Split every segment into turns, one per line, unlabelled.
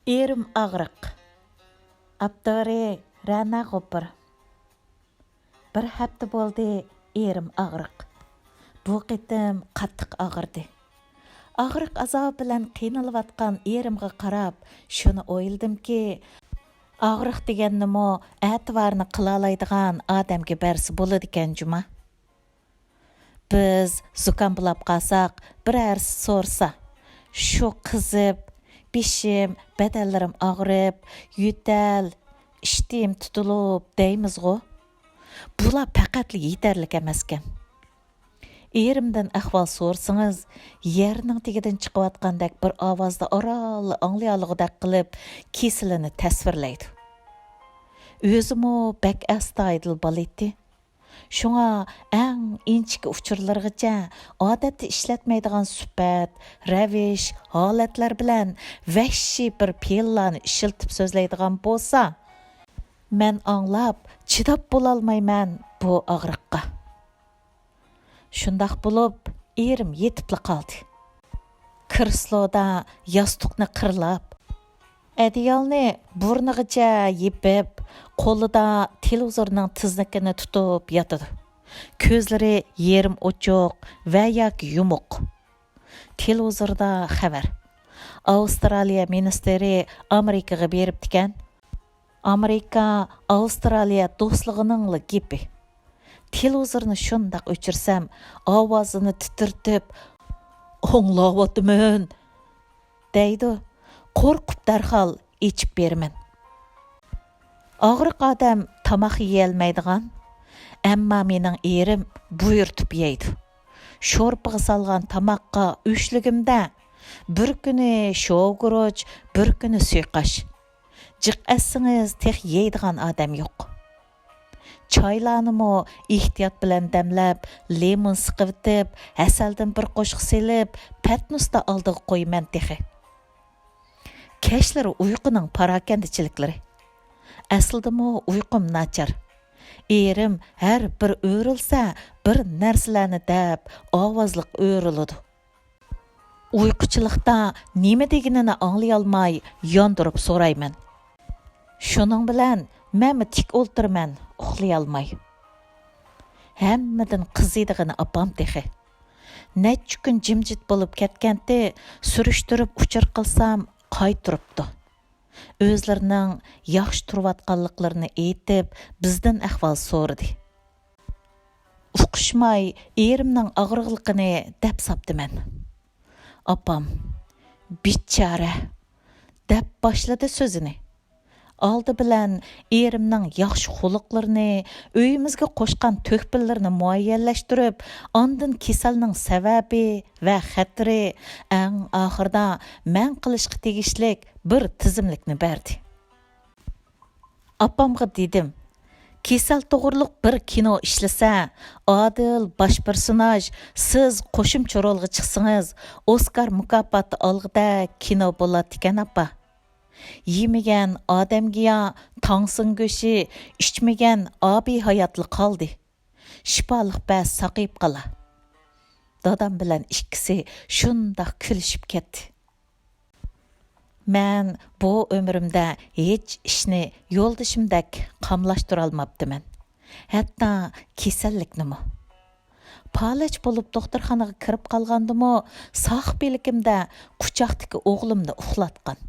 Erim ağrıq. Abdari Rana Gopur. Bir hafta bo'ldi erim ağrıq. Bu qitim qattiq ağırdı. Ağrıq azabı bilan qiynalayotgan erimga qarab, shuni o'yladimki, ağrıq degannimi e'tiborni qila oladigan odamga bersa bo'ladi ekan juma. Biz zukam bulab qalsaq, birər sorsa, shu qizib, bishim, badallarim ağrıb, yutal, ishtim tutulub deymizg'u. Bular faqatli yetarlik emaskan. Erimdan ahvol so'rsangiz, yerning tagidan chiqayotgandek bir ovozda orolli anglayolg'idek qilib, kesilini tasvirlaydi. O'zimi bak astoydil bo'ladi. Şuna ən inçiki uçurlargacha odatda ishlatmaydigan sifat, ravish, holatlar bilan vahshiy bir fe'llarni ishiltib so'zlaydigan bo'lsa, men anglab, chidab bo'lolmayman bu og'riqqa. Shundaq bo'lib, erim yetibli qoldi. Kresloda yostiqni qirlab, adiyalni burnigacha yepib, qo'lida televizorning tiznikini tutib yotadi. Ko'zlari yerim ochiq va yoki yumuq. Televizorda xabar. Avstraliya ministri Amerikaga beribdi ekan. Amerika Avstraliya do'stligining gapi. Televizorni shundoq o'chirsam, ovozini titirtib, "Anglayapman" deydi. Qo'rqib darhol ichib beraman. Ağrıq adam tamaq yeyolmaydigan, ammo mening erim buyurtib yeydi. Sho'rpaga salgan tamoqqa ushligimda bir kuni sho'guruch, bir kuni suyqash. Jiq assingiz tex yeydigan odam yo'q. Choylarni ehtiyot bilan damlab, lemon siqibtib, asaldan bir qo'shq selib, patnusda oldiga qo'yman texi. Kashlar uyquning parakandichiliklari. Aslidami uyqum nachar. Erim har bir o'rilsa, bir narsalarni deb ovozliq o'riladi. Uyquchilikda nima deganini anglay olmay yondirib so'rayman. Shuning bilan men tik o'ltirman, uxlay olmay. Hammadan qiziydigini opam texi. Necha kun jimjit bo'lib ketganda surishtirib uchir qilsam qaytiribdi. O'zlarining yaxshi turayotganliklarini aytib, bizdan ahvol so'radi. Uqishmay erimning og'riqligini deb sapdiman. Opam bichara deb boshladi so'zini. Oldi bilan erimning yaxshi xuluqlarini, uyimizga qo'shgan to'kpillarini muayyanlashtirib, ondan kasalning sababi va xatri eng oxirida men qilishga tegishlik bir tizimlikni berdi. Opamga dedim, kasal to'g'riliq bir kino ishlasa, odil bosh personaj siz qo'shimcha rolga chiqsangiz, Oskar mukofoti olg'ida kino bo'ladi ekan apa. Yemagan odamga tongsin go'shi, ichmagan obi hayotli qoldi. Shifoliq bas saqib qala. Dadam bilan ikkisi shundoq kulishib ketdi. Men bu umrimda hech ishni yo'ldashimdek qamlashtira olmabdiman. Hatto kasalliknimi. Palach bo'lib doktorxonaga kirib qolgandimi, sog' belikimda quchoqdagi o'g'limni uxlatgan.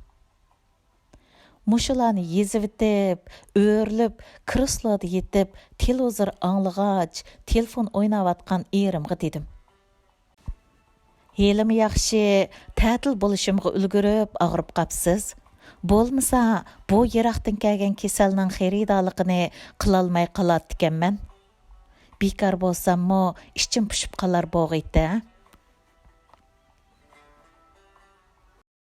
Mushularni yezivitib, o'rlib, kresloda yetib, televizor anglag'ach, telefon o'ynayotgan erimga dedim. Helim yaxshi, ta'til bo'lishimga ulgurib, og'rib qapsiz. Bo'lmasa, bu yiroqdan kelgan kasalning xaridorligini qilolmay qolardi ekanman. Bekor bo'lsammi, ishchim pishib qolar bo'g'iydi.